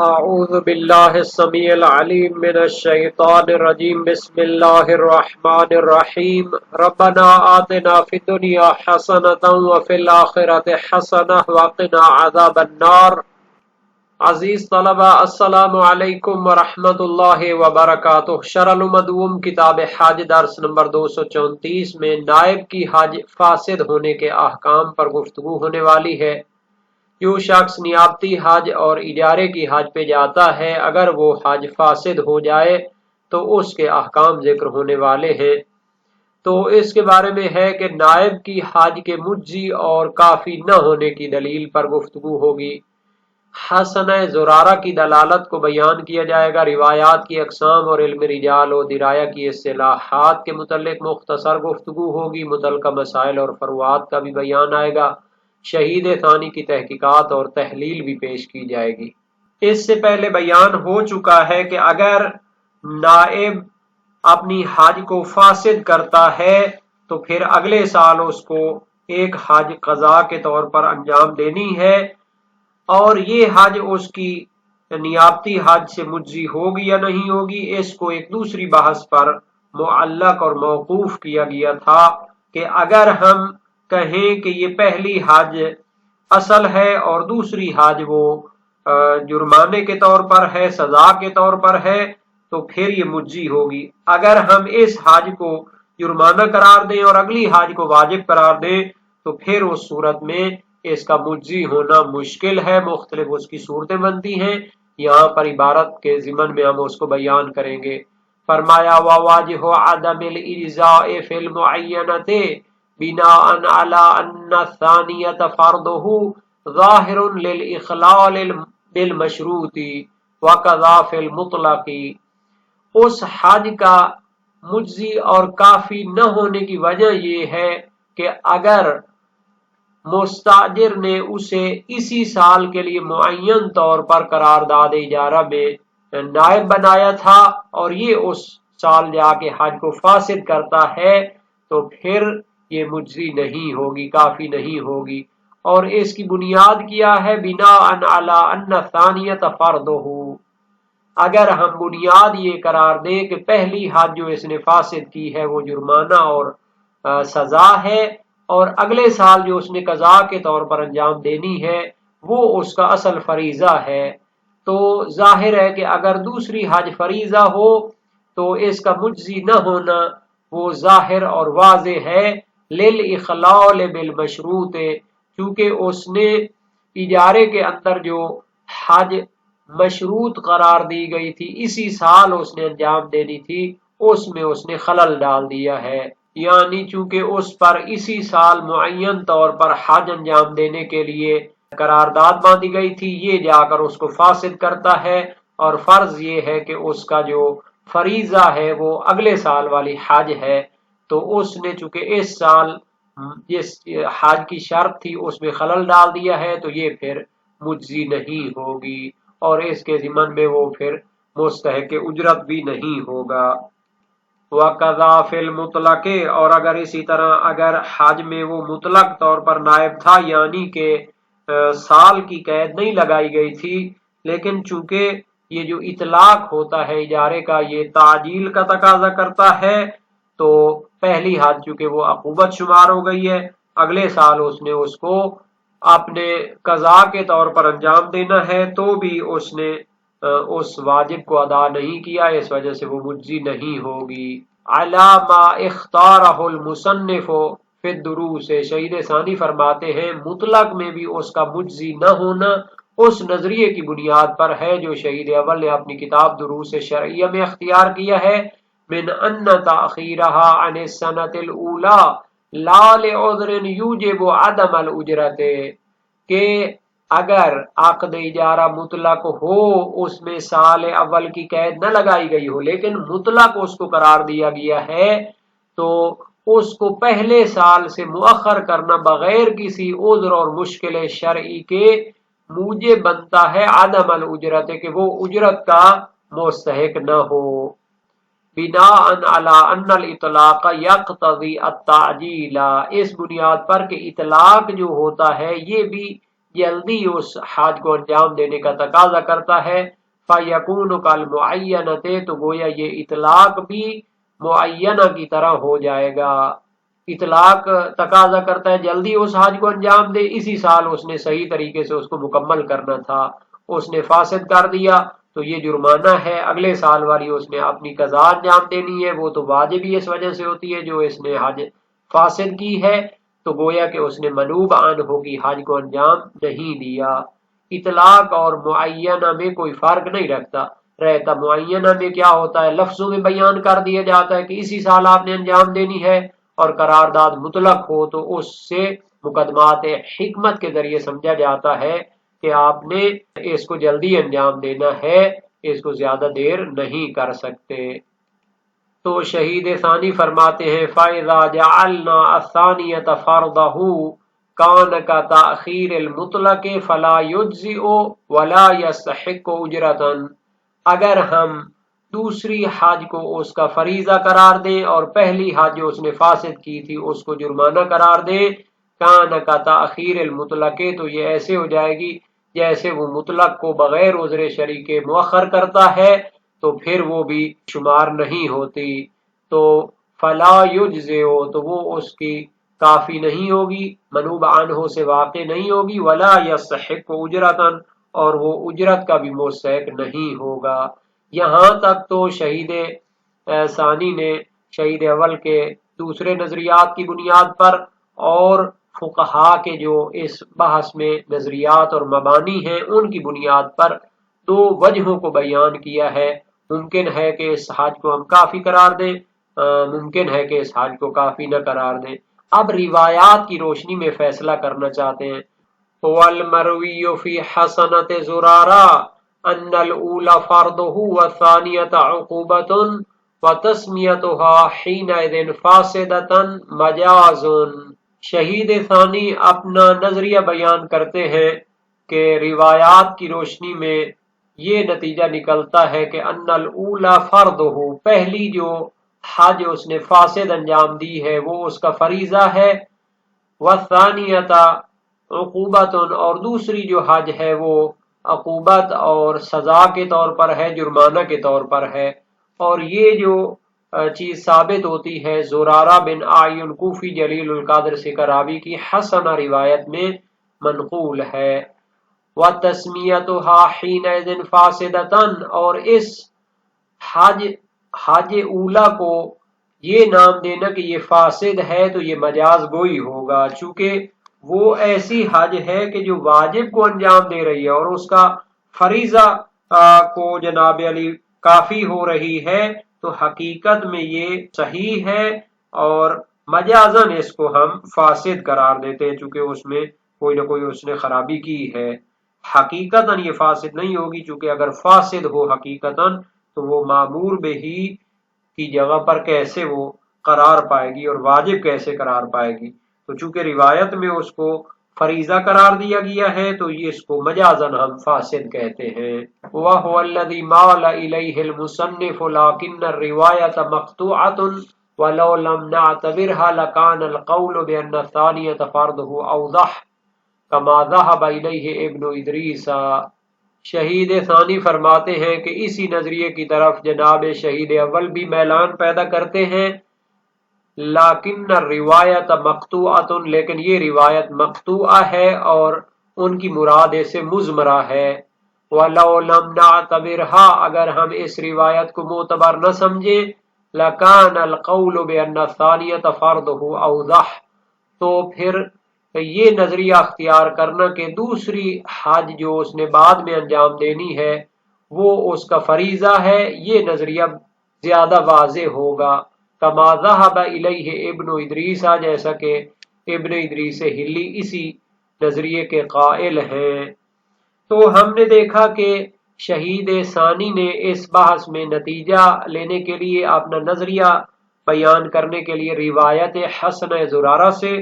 اعوذ باللہ السمیع العلیم من الشیطان الرجیم بسم اللہ الرحمن الرحیم ربنا آتنا فی الدنیا حسنۃ وفی الآخرۃ حسنۃ وقنا عذاب النار۔ عزیز طلبہ، السلام علیکم ورحمۃ اللہ وبرکاتہ۔ شرح المدوم کتاب حج درس نمبر 234 میں نائب کی حج فاسد ہونے کے احکام پر گفتگو ہونے والی ہے۔ جو شخص نیابتی حج اور اجارے کی حج پہ جاتا ہے، اگر وہ حج فاسد ہو جائے تو اس کے احکام ذکر ہونے والے ہیں۔ تو اس کے بارے میں ہے کہ نائب کی حج کے مجزی اور کافی نہ ہونے کی دلیل پر گفتگو ہوگی۔ حسنہ زرارہ کی دلالت کو بیان کیا جائے گا، روایات کی اقسام اور علم رجال و درایا کی اصطلاحات کے متعلق مختصر گفتگو ہوگی، متعلقہ مسائل اور فروعات کا بھی بیان آئے گا، شہید ثانی کی تحقیقات اور تحلیل بھی پیش کی جائے گی۔ اس سے پہلے بیان ہو چکا ہے کہ اگر نائب اپنی حج کو فاسد کرتا ہے تو پھر اگلے سال اس کو ایک حج قضا کے طور پر انجام دینی ہے، اور یہ حج اس کی نیابتی حج سے مجزی ہوگی یا نہیں ہوگی، اس کو ایک دوسری بحث پر معلق اور موقوف کیا گیا تھا کہ اگر ہم کہیں کہ یہ پہلی حج اصل ہے اور دوسری حج وہ جرمانے کے طور پر ہے، سزا کے طور پر ہے، تو پھر یہ مجزی ہوگی۔ اگر ہم اس حج کو جرمانہ قرار دیں اور اگلی حج کو واجب قرار دیں تو پھر اس صورت میں اس کا مجزی ہونا مشکل ہے، مختلف اس کی صورتیں بنتی ہیں۔ یہاں پر عبارت کے ضمن میں ہم اس کو بیان کریں گے۔ فرمایا وواجہ عدم الاجزاء فی المعینۃ بناء علی ان الثانیۃ فرضہ ظاہر للاخلال بالمشروط وکذا فی المطلق۔ اس حج کا مجزی اور کافی نہ ہونے کی وجہ یہ ہے کہ اگر مستاجر نے اسے اسی سال کے لیے معین طور پر قرارداد اجارہ میں نائب بنایا تھا اور یہ اس سال جا کے حج کو فاسد کرتا ہے تو پھر یہ مجزی نہیں ہوگی، کافی نہیں ہوگی۔ اور اس کی بنیاد کیا ہے؟ بناء علی ان ثانیۃ فرضہ، اگر ہم بنیاد یہ قرار دیں کہ پہلی حج جو اس نے فاسد کی ہے وہ جرمانہ اور سزا ہے، اور اگلے سال جو اس نے قضا کے طور پر انجام دینی ہے وہ اس کا اصل فریضہ ہے، تو ظاہر ہے کہ اگر دوسری حج فریضہ ہو تو اس کا مجزی نہ ہونا وہ ظاہر اور واضح ہے، للاخلال بالمشروط، چونکہ اس نے اجارے کے اندر جو حج مشروط قرار دی گئی تھی اسی سال اس نے انجام دینی تھی، اس میں اس نے خلل ڈال دیا ہے، یعنی چونکہ اس پر اسی سال معین طور پر حج انجام دینے کے لیے قرارداد باندھی گئی تھی، یہ جا کر اس کو فاسد کرتا ہے، اور فرض یہ ہے کہ اس کا جو فریضہ ہے وہ اگلے سال والی حج ہے، تو اس نے چونکہ اس سال جس حج کی شرط تھی اس میں خلل ڈال دیا ہے تو یہ پھر مجزی نہیں ہوگی، اور اس کے ضمن میں وہ پھر مستحق اجرت بھی نہیں ہوگا۔ وَقَضَا فِي الْمُطْلَقِ، اور اگر اسی طرح اگر حج میں وہ مطلق طور پر نائب تھا، یعنی کہ سال کی قید نہیں لگائی گئی تھی، لیکن چونکہ یہ جو اطلاق ہوتا ہے اجارے کا یہ تعجیل کا تقاضا کرتا ہے، تو پہلی حج چونکہ وہ عقوبت شمار ہو گئی ہے، اگلے سال اس نے اس کو اپنے قضا کے طور پر انجام دینا ہے تو بھی اس نے اس واجب کو ادا نہیں کیا، اس وجہ سے وہ مجزی نہیں ہوگی۔ علی ما اختارہ المصنف فی الدروس، شہید ثانی فرماتے ہیں مطلق میں بھی اس کا مجزی نہ ہونا اس نظریے کی بنیاد پر ہے جو شہید اول نے اپنی کتاب دروس شرعیہ میں اختیار کیا ہے، من ان تاخیرہا عن السنۃ الاولی لا لعذر یوجب عدم الاجرت، کہ اگر عقد اجارہ مطلق ہو اس میں سال اول کی قید نہ لگائی گئی ہو لیکن مطلق اس کو قرار دیا گیا ہے تو اس کو پہلے سال سے مؤخر کرنا بغیر کسی عذر اور مشکل شرعی کے موجب بنتا ہے عدم الاجرت، کہ وہ اجرت کا مستحق نہ ہو۔ بناء علی ان الاطلاق یقتضی التعجیل، اس بنیاد پر کہ اطلاق جو ہوتا ہے یہ بھی جلدی اس حج کو انجام دینے کا تقاضا کرتا ہے، فَيَكُونُ كَالْمُعَيَّنَةِ تو گویا یہ اطلاق بھی معینہ کی طرح ہو جائے گا۔ اطلاق تقاضا کرتا ہے جلدی اس حج کو انجام دے، اسی سال اس نے صحیح طریقے سے اس کو مکمل کرنا تھا، اس نے فاسد کر دیا تو یہ جرمانہ ہے، اگلے سال والی اس نے اپنی قضا انجام دینی ہے، وہ تو واجب ہی اس وجہ سے ہوتی ہے جو اس نے حج فاسد کی ہے، تو گویا کہ اس نے منوب عنہ کی حج کو انجام نہیں دیا۔ اطلاق اور معینہ میں کوئی فرق نہیں رہتا۔ معینہ میں کیا ہوتا ہے، لفظوں میں بیان کر دیا جاتا ہے کہ اسی سال آپ نے انجام دینی ہے، اور قرارداد مطلق ہو تو اس سے مقدمات حکمت کے ذریعے سمجھا جاتا ہے کہ آپ نے اس کو جلدی انجام دینا ہے، اس کو زیادہ دیر نہیں کر سکتے۔ تو شہید ثانی فرماتے ہیں فَإِذَا جَعَلْنَا الثَّانِيَةَ فَرْضَهُ كَانَ كَتَأْخِيرِ الْمُطْلَقِ فَلَا يُجْزِئُ وَلَا يَسْتَحِقُّ أُجْرَةً، اگر ہم دوسری حج کو اس کا فریضہ قرار دیں اور پہلی حج جو اس نے فاسد کی تھی اس کو جرمانہ قرار دیں، کان کا تاخیر المطلق، تو یہ ایسے ہو جائے گی جیسے وہ مطلق کو بغیر عذر شرعی کے مؤخر کرتا ہے، تو پھر وہ بھی شمار نہیں ہوتی۔ تو فلا یجزئ تو وہ اس کی کافی نہیں ہوگی، منوب عنہ سے واقع نہیں ہوگی، ولا یستحق اجرتا، اور وہ اجرت کا بھی مستحق نہیں ہوگا۔ یہاں تک تو شہید ثانی نے شہید اول کے دوسرے نظریات کی بنیاد پر اور فقہا کے جو اس بحث میں نظریات اور مبانی ہیں ان کی بنیاد پر دو وجہوں کو بیان کیا ہے۔ ممکن ہے کہ اس حج کو ہم کافی قرار دیں، ممکن ہے کہ اس حج کو کافی نہ قرار دیں۔ اب روایات کی روشنی میں فیصلہ کرنا چاہتے ہیں۔ وَالْمَرْوِيُّ فِي حَسَنَةِ زُرَارَةَ أَنَّ الْأُولَى فَرْضُهُ وَالثَّانِيَةَ عُقُوبَةٌ وَتَسْمِيَتُهَا حِينَئِذٍ فَاسِدَةً مَجَازٌ۔ شہید ثانی اپنا نظریہ بیان کرتے ہیں کہ روایات کی روشنی میں یہ نتیجہ نکلتا ہے کہ ان الاولی فرضہ، پہلی جو حج اس نے فاسد انجام دی ہے وہ اس کا فریضہ ہے، والثانیۃ عقوبۃ، اور دوسری جو حج ہے وہ عقوبت اور سزا کے طور پر ہے، جرمانہ کے طور پر ہے۔ اور یہ جو چیز ثابت ہوتی ہے زرارہ بن اعین کوفی جلیل القدر سکراوی کی حسنہ روایت میں منقول ہے۔ وَتَسْمِيَتُهَا حِينَئِذٍ فَاسِدَةً، اور اس حج اولا کو یہ نام دینا کہ یہ فاسد ہے تو یہ مجاز گوئی ہوگا، چونکہ وہ ایسی حج ہے کہ جو واجب کو انجام دے رہی ہے اور اس کا فریضہ کو جناب علی کافی ہو رہی ہے، تو حقیقت میں یہ صحیح ہے اور مجازن اس کو ہم فاسد قرار دیتے ہیں، چونکہ اس میں کوئی نہ کوئی اس نے خرابی کی ہے۔ حقیقتاً یہ فاسد نہیں ہوگی، چونکہ اگر فاسد ہو حقیقتاً تو وہ معمور بہی کی جگہ پر کیسے وہ قرار پائے گی اور واجب کیسے قرار پائے گی؟ تو چونکہ روایت میں اس کو فریضہ قرار دیا گیا ہے تو یہ اس کو مجازن ہم فاسد کہتے ہیں۔ وَهُوَ الَّذِي مَالَ إِلَيْهِ الْمُصَنِّفُ لَكِنَّ الرِّوَایَةَ مَقْطُوعَةٌ وَلَوْ لَمْ نَعْتَبِرْهَا لَكَانَ الْقَوْلُ بِأَنَّ الثَّانِيَةَ فَرْضُهُ أَوْضَحُ كَمَا ذَهَبَ إِلَيْهِ ابن ادریس۔ شہید ثانی فرماتے ہیں کہ اسی نظریے کی طرف جناب شہید اول بھی میلان پیدا کرتے ہیں، لیکن روایت مقطوعۃ، لیکن یہ روایت مقطوعہ ہے اور ان کی مراد سے مضمرہ ہے۔ وَلَوْ لَمْ نَعْتَبِرْهَا، اگر ہم اس روایت کو معتبر نہ سمجھیں، لَكَانَ الْقَوْلُ بِأَنَّ الثَّانِيَةَ فَرْضُهُ أَوْضَحُ، تو پھر یہ نظریہ اختیار کرنا کہ دوسری حج جو اس نے بعد میں انجام دینی ہے وہ اس کا فریضہ ہے، یہ نظریہ زیادہ واضح ہوگا۔ کما ذہب الیہ ابن ادریس، جیسا کہ ابن ادریس ہلی اسی نظریے کے قائل ہیں۔ تو ہم نے دیکھا کہ شہید ثانی نے اس بحث میں نتیجہ لینے کے لیے اپنا نظریہ بیان کرنے کے لیے روایت حسنہ زرارہ سے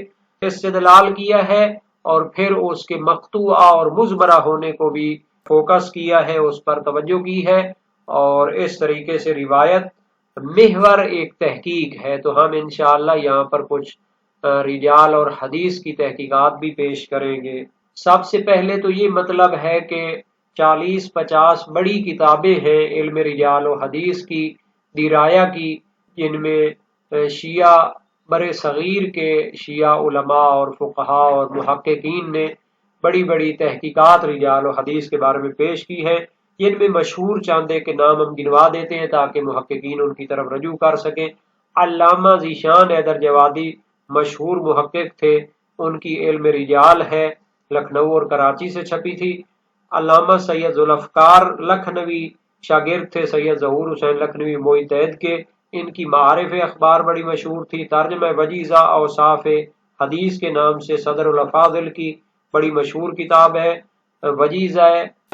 استدلال کیا ہے، اور پھر اس کے مقطوعہ اور مضمرہ ہونے کو بھی فوکس کیا ہے، اس پر توجہ کی ہے، اور اس طریقے سے روایت محور ایک تحقیق ہے۔ تو ہم انشاءاللہ یہاں پر کچھ رجال اور حدیث کی تحقیقات بھی پیش کریں گے۔ سب سے پہلے تو یہ مطلب ہے کہ 40-50 بڑی کتابیں ہیں علم رجال و حدیث کی، درایا کی، جن میں شیعہ بر صغیر کے شیعہ علماء اور فقہا اور محققین نے بڑی بڑی تحقیقات رجال و حدیث کے بارے میں پیش کی ہے، جن میں مشہور چاندے کے نام ہم گنوا دیتے ہیں تاکہ محققین ان کی طرف رجوع کر سکیں۔ علامہ ذیشان حیدر جوادی مشہور محقق تھے، ان کی علم رجال ہے، لکھنؤ اور کراچی سے چھپی تھی۔ علامہ سید ذوالفقار لکھنوی شاگرد تھے سید ظہور حسین لکھنوی معتحد کے، ان کی معارف اخبار بڑی مشہور تھی۔ ترجمہ وجیزہ اوصاف حدیث کے نام سے صدر الافاضل کی بڑی مشہور کتاب ہے۔ وجیزہ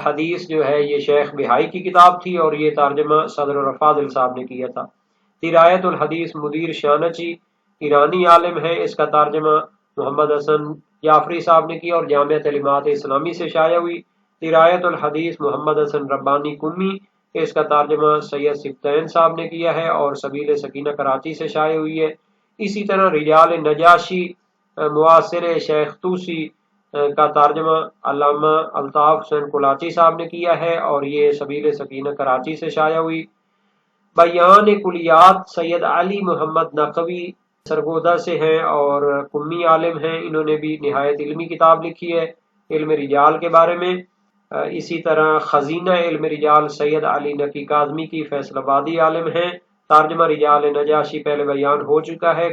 حدیث جو ہے یہ شیخ بہائی کی کتاب تھی اور یہ ترجمہ صدر الافاضل صاحب نے کیا تھا۔ درایت الحدیث مدیر شانچی ایرانی عالم ہے، اس کا ترجمہ محمد حسن جعفری صاحب نے کیا اور جامعہ تعلیمات اسلامی سے شائع ہوئی۔ درایت الحدیث محمد حسن ربانی کمی، اس کا ترجمہ سید سبطین صاحب نے کیا ہے اور سبیل سکینہ کراچی سے شائع ہوئی ہے۔ اسی طرح رجال نجاشی معاصر شیخ توسی کا ترجمہ علامہ الطاف حسین کولاچی صاحب نے کیا ہے اور یہ سبیل سکینہ کراچی سے شائع ہوئی۔ بیان کلیات سید علی محمد نقوی سرگودا سے ہیں اور کمی عالم ہیں، انہوں نے بھی نہایت علمی کتاب لکھی ہے علم رجال کے بارے میں۔ اسی طرح خزینہ علم رجال سید علی نقی کاظمی کی فیصل آبادی عالم ہیں، ترجمہ رجال نجاشی پہلے بیان ہو چکا ہے۔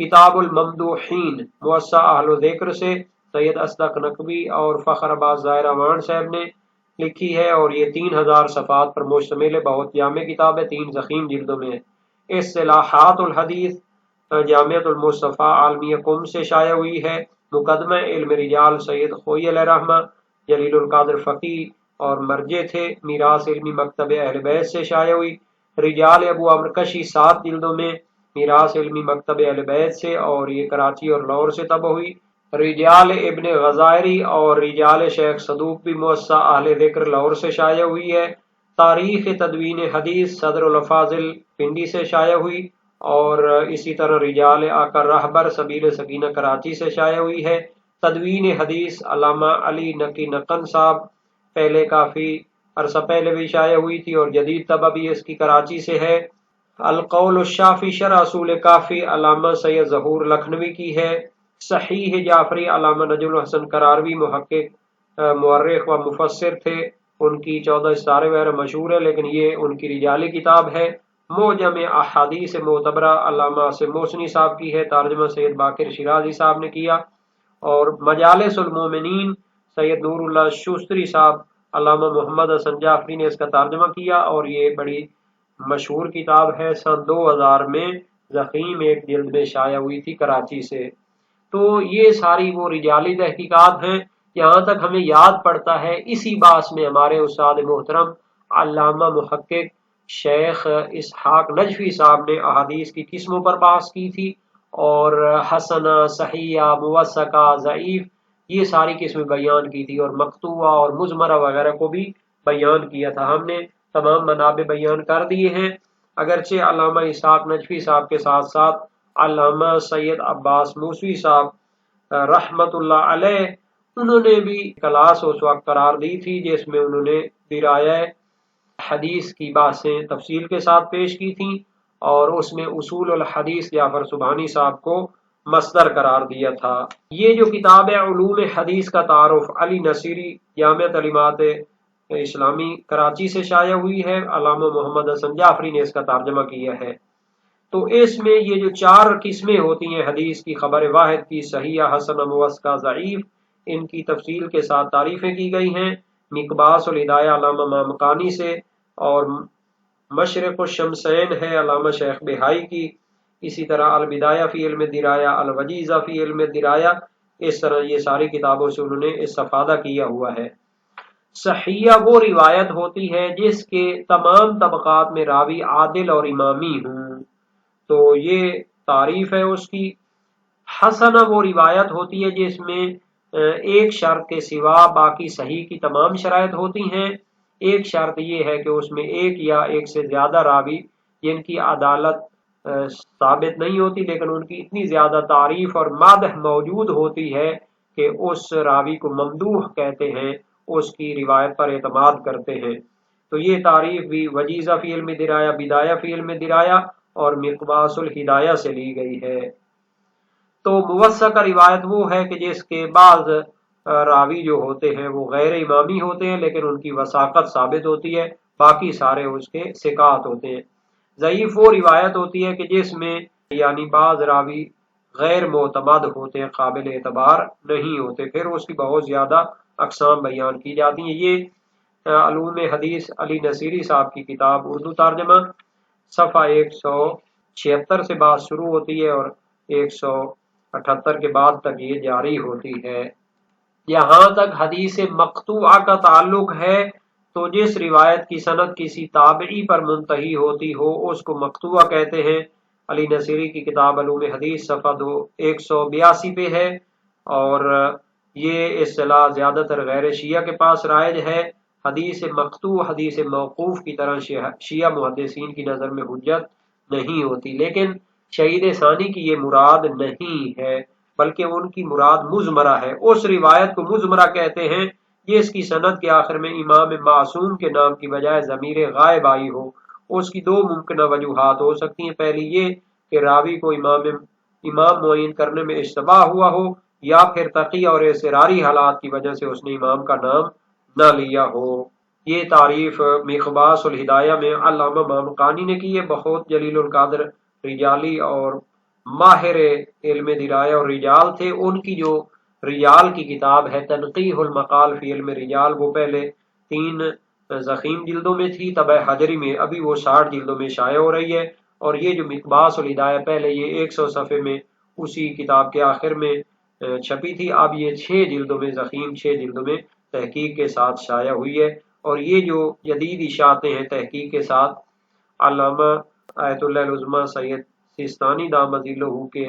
کتاب الممدوحین موسع اہل و ذکر سے سید اصدق نقوی اور فخر عباس ظاہر امان صاحب نے لکھی ہے اور یہ 3000 صفحات پر مشتمل ہے، بہت جامع کتاب ہے، 3 ضخیم جلدوں میں ہے۔ اصطلاحات الحدیث جامعۃ المصطفیٰ عالمیہ قم سے شائع ہوئی ہے۔ مقدمہ علم رجال سید خوئی علیہ رحمہ جلیل القادر فقی اور مرجع تھے، میراث علمی مکتب اہل بیت سے شائع ہوئی۔ رجال ابو عمرو کشی 7 جلدوں میں، میراث علمی مکتب اہل بیت سے اور یہ کراچی اور لاہور سے طبع ہوئی۔ رجال ابن غزائری اور رجال شیخ صدوق بھی موسع اہل ذکر لاہور سے شائع ہوئی ہے۔ تاریخ تدوین حدیث صدر الافاضل پنڈی سے شائع ہوئی اور اسی طرح رجال آقا رہبر سبیل سکینہ کراچی سے شائع ہوئی ہے۔ تدوین حدیث علامہ علی نقی نقن صاحب پہلے کافی عرصہ پہلے بھی شائع ہوئی تھی اور جدید طبع بھی اس کی کراچی سے ہے۔ القول الشافی شرح اصول کافی علامہ سید ظہور لکھنوی کی ہے۔ صحیح جعفری علامہ نجم الحسن قراروی محقق مورخ و مفسر تھے، ان کی 14 ستارے وغیرہ مشہور ہے لیکن یہ ان کی رجالی کتاب ہے۔ معجم احادیث معتبرہ علامہ عاصم محسنی صاحب کی ہے، ترجمہ سید باقر شیرازی صاحب نے کیا اور مجالس المومنین سید نور اللہ شوستری صاحب علامہ محمد حسن جعفری نے اس کا ترجمہ کیا اور یہ بڑی مشہور کتاب ہے، سن 2000 میں ضخیم ایک جلد میں شائع ہوئی تھی کراچی سے۔ تو یہ ساری وہ رجالی تحقیقات ہیں، یہاں تک ہمیں یاد پڑتا ہے اسی باس میں ہمارے استاد محترم علامہ محقق شیخ اسحاق نجفی صاحب نے احادیث کی قسموں پر بحث کی تھی اور حسنہ، صحیحہ، موثقہ، ضعیف یہ ساری قسمیں بیان کی تھی اور مقطوعہ اور مضمرہ وغیرہ کو بھی بیان کیا تھا۔ ہم نے تمام منابع بیان کر دیے ہیں، اگرچہ علامہ اسحاق نجفی صاحب کے ساتھ ساتھ علامہ سید عباس موسوی صاحب رحمت اللہ علیہ انہوں نے بھی کلاس اس وقت قرار دی تھی جس میں انہوں نے درایہ حدیث کی باتیں تفصیل کے ساتھ پیش کی تھیں اور اس میں اصول الحدیث جعفر سبحانی صاحب کو مصدر قرار دیا تھا۔ یہ جو کتاب ہے علوم حدیث کا تعارف علی نصیری جامعہ تعلیمات اسلامی کراچی سے شائع ہوئی ہے، علامہ محمد حسن جعفری نے اس کا ترجمہ کیا ہے۔ تو اس میں یہ جو 4 قسمیں ہوتی ہیں حدیث کی، خبر واحد کی، صحیح، حسن، موثقہ، ضعیف، ان کی تفصیل کے ساتھ تعریفیں کی گئی ہیں۔ مقباس الہدایہ علامہ مامقانی سے اور مشرق الشمسین ہے علامہ شیخ بہائی کی، اسی طرح البدایہ فی علم درایا، الوجیزہ فی علم درایا، اس طرح یہ ساری کتابوں سے انہوں نے استفادہ کیا ہوا ہے۔ صحیحہ وہ روایت ہوتی ہے جس کے تمام طبقات میں راوی عادل اور امامی ہوں، تو یہ تعریف ہے اس کی۔ حسنہ وہ روایت ہوتی ہے جس میں ایک شرط کے سوا باقی صحیح کی تمام شرائط ہوتی ہیں۔ ایک شرط یہ ہے کہ اس میں ایک یا ایک سے زیادہ راوی جن کی عدالت ثابت نہیں ہوتی لیکن ان کی اتنی زیادہ تعریف اور مدح موجود ہوتی ہے کہ اس راوی کو ممدوح کہتے ہیں، اس کی روایت پر اعتماد کرتے ہیں۔ تو یہ تعریف بھی وجیزہ فی علم درایا، بدایہ فی علم درایا اور مقباس الہدایہ سے لی گئی ہے۔ تو موثقہ روایت وہ ہے کہ جس کے بعض راوی جو ہوتے ہیں وہ غیر امامی ہوتے ہیں لیکن ان کی وثاقت ثابت ہوتی ہے، باقی سارے اس کے ثقات ہوتے ہیں۔ ضعیف وہ روایت ہوتی ہے کہ جس میں یعنی بعض راوی غیر معتمد ہوتے ہیں، قابل اعتبار نہیں ہوتے، پھر اس کی بہت زیادہ اقسام بیان کی جاتی ہیں۔ یہ علوم حدیث علی نصیری صاحب کی کتاب اردو ترجمہ صفحہ 176 سے بات شروع ہوتی ہے اور 178 کے بعد تک یہ جاری ہوتی ہے۔ یہاں تک حدیث مقطوعہ کا تعلق ہے تو جس روایت کی سند کسی تابعی پر منتہی ہوتی ہو اس کو مقطوعہ کہتے ہیں۔ علی نصیری کی کتاب علوم حدیث صفحہ 182 پہ ہے، اور یہ اصطلاح زیادہ تر غیر شیعہ کے پاس رائج ہے۔ حدیث مقطوع حدیث موقوف کی طرح شیعہ محدثین کی نظر میں حجت نہیں ہوتی، لیکن شہید ثانی کی یہ مراد نہیں ہے بلکہ ان کی مراد مزمرہ ہے۔ اس روایت کو مزمرہ کہتے ہیں جس کی سند کے آخر میں امام معصوم کے نام کی بجائے ضمیر غائب آئی ہو۔ اس کی دو ممکنہ وجوہات ہو سکتی ہیں، پہلی یہ کہ راوی کو امام معین کرنے میں اشتباہ ہوا ہو، یا پھر تقی اور اضطراری حالات کی وجہ سے اس نے امام کا نام نہ لیا ہو۔ یہ تعریف مقباس الہدایہ میں علامہ مامقانی نے کی ہے۔ بہت جلیل القدر رجالی اور ماہر علم درایا اور رجال تھے۔ ان کی جو رجال کی کتاب ہے تنقیح المقال فی علم رجال، وہ پہلے 3 ضخیم جلدوں میں تھی، طبع حجری میں، ابھی وہ 60 جلدوں میں شائع ہو رہی ہے۔ اور یہ جو مقباس الہدایہ پہلے یہ 100 صفحے میں اسی کتاب کے آخر میں چھپی تھی، اب یہ 6 جلدوں میں ضخیم 6 جلدوں میں تحقیق کے ساتھ شائع ہوئی ہے۔ اور یہ جو جدید اشاعتیں ہیں تحقیق کے ساتھ، علامہ آیت اللہ العظمی سید سیستانی دامت ذلہ کے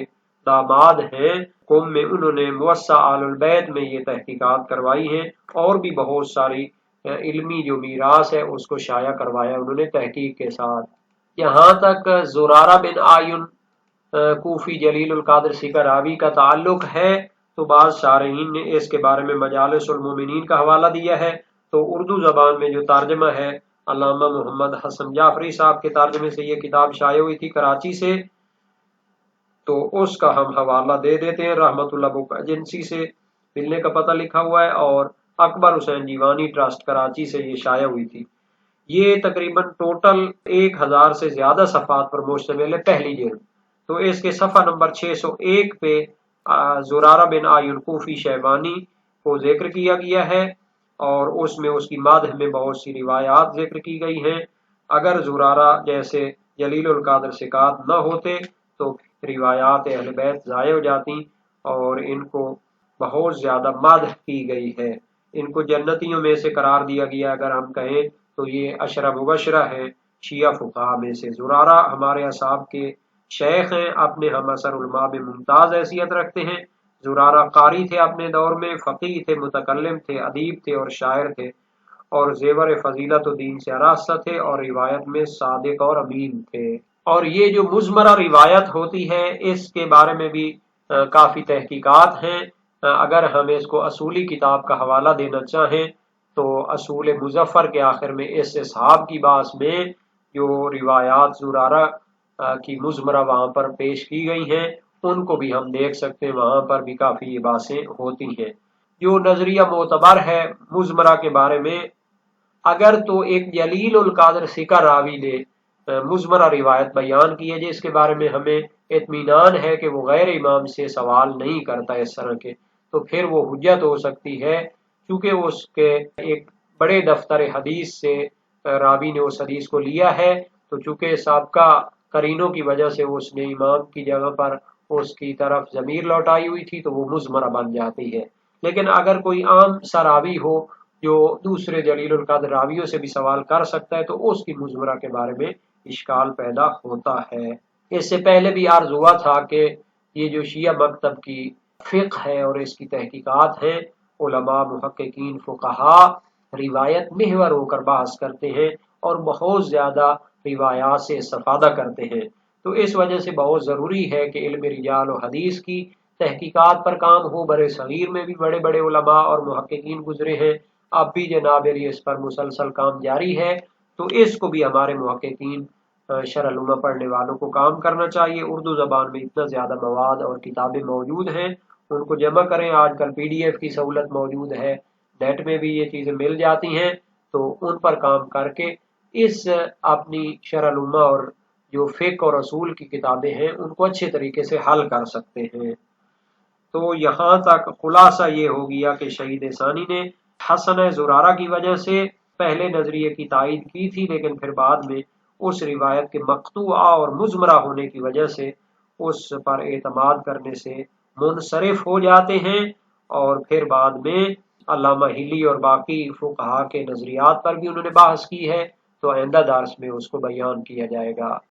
داماد ہیں قم میں، انہوں نے موسع آل البیت میں یہ تحقیقات کروائی ہیں، اور بھی بہت ساری علمی جو میراث ہے اس کو شائع کروایا انہوں نے تحقیق کے ساتھ۔ یہاں تک زرارہ بن آئین کوفی جلیل القدر ثقہ راوی کا تعلق ہے تو بعض شارحین نے اس کے بارے میں مجالس المومنین کا حوالہ دیا ہے۔ تو اردو زبان میں جو ترجمہ ہے علامہ محمد حسن جعفری صاحب کے ترجمے سے یہ کتاب شائع ہوئی تھی کراچی سے، تو اس کا ہم حوالہ دے دیتے ہیں۔ رحمت اللہ بک ایجنسی سے ملنے کا پتہ لکھا ہوا ہے، اور اکبر حسین جیوانی ٹرسٹ کراچی سے یہ شائع ہوئی تھی۔ یہ تقریباً ٹوٹل 1000 سے زیادہ صفحات پر مشتمل ہے، پہلی جلد۔ تو اس کے صفحہ نمبر 601 پہ زرارہ بن آئین کوفی شیبانی کو ذکر کیا گیا ہے، اور اس میں اس کی مدح میں بہت سی روایات ذکر کی گئی ہیں۔ اگر زرارہ جیسے جلیل القدر ثقات نہ ہوتے تو روایات اہل بیت ضائع ہو جاتی، اور ان کو بہت زیادہ مدح کی گئی ہے۔ ان کو جنتیوں میں سے قرار دیا گیا، اگر ہم کہیں تو یہ عشرہ مبشرہ ہے شیعہ فقہاء میں سے۔ زرارہ ہمارے اصحاب کے شیخ ہیں، اپنے ہم عصر علماء میں ممتاز حیثیت رکھتے ہیں۔ زرارہ قاری تھے اپنے دور میں، فقیہ تھے، متکلم تھے، ادیب تھے اور شاعر تھے، اور زیور فضیلت و دین سے آراستہ تھے، اور روایت میں صادق اور امین تھے۔ اور یہ جو مزمرہ روایت ہوتی ہے اس کے بارے میں بھی کافی تحقیقات ہیں۔ اگر ہم اس کو اصولی کتاب کا حوالہ دینا چاہیں تو اصول مظفر کے آخر میں اس اصحاب کی باس میں جو روایات زرارہ کی مزمرہ وہاں پر پیش کی گئی ہیں ان کو بھی ہم دیکھ سکتے ہیں، وہاں پر بھی کافی یہ باتیں ہوتی ہیں۔ جو نظریہ معتبر ہے مزمرہ کے بارے میں، اگر تو ایک جلیل القدر ثقہ راوی نے مزمرہ روایت بیان کی ہے جس کے بارے میں ہمیں اطمینان ہے کہ وہ غیر امام سے سوال نہیں کرتا اس طرح کے، تو پھر وہ حجت ہو سکتی ہے، کیونکہ اس کے ایک بڑے دفتر حدیث سے راوی نے اس حدیث کو لیا ہے، تو چونکہ سابقہ قرینوں کی وجہ سے اس نے امام کی جگہ پر اس کی طرف ضمیر لوٹائی ہوئی تھی تو وہ مزمرہ بن جاتی ہے۔ لیکن اگر کوئی عام سا راوی ہو جو دوسرے جلیل القدر راویوں سے بھی سوال کر سکتا ہے تو اس کی مزمرہ کے بارے میں اشکال پیدا ہوتا ہے۔ اس سے پہلے بھی عرض ہوا تھا کہ یہ جو شیعہ مکتب کی فقہ ہے اور اس کی تحقیقات ہیں، علماء محققین فقہاء روایت محور ہو کر بحث کرتے ہیں اور بہت زیادہ روایات سے استفادہ کرتے ہیں۔ تو اس وجہ سے بہت ضروری ہے کہ علم رجال و حدیث کی تحقیقات پر کام ہو، برِ صغیر میں بھی بڑے بڑے علماء اور محققین گزرے ہیں، اب بھی جناب علی اس پر مسلسل کام جاری ہے، تو اس کو بھی ہمارے محققین شرح الامہ پڑھنے والوں کو کام کرنا چاہیے۔ اردو زبان میں اتنا زیادہ مواد اور کتابیں موجود ہیں، ان کو جمع کریں۔ آج کل PDF کی سہولت موجود ہے، نیٹ میں بھی یہ چیزیں مل جاتی ہیں، تو ان پر کام کر کے اس اپنی شرح الامہ اور جو فقہ اور اصول کی کتابیں ہیں ان کو اچھے طریقے سے حل کر سکتے ہیں۔ تو یہاں تک خلاصہ یہ ہو گیا کہ شہید ثانی نے حسن زرارہ کی وجہ سے پہلے نظریے کی تائید کی تھی، لیکن پھر بعد میں اس روایت کے مقطوعہ اور مزمرہ ہونے کی وجہ سے اس پر اعتماد کرنے سے منصرف ہو جاتے ہیں، اور پھر بعد میں علامہ ہلی اور باقی فقہا کے نظریات پر بھی انہوں نے بحث کی ہے، تو آئندہ درس میں اس کو بیان کیا جائے گا۔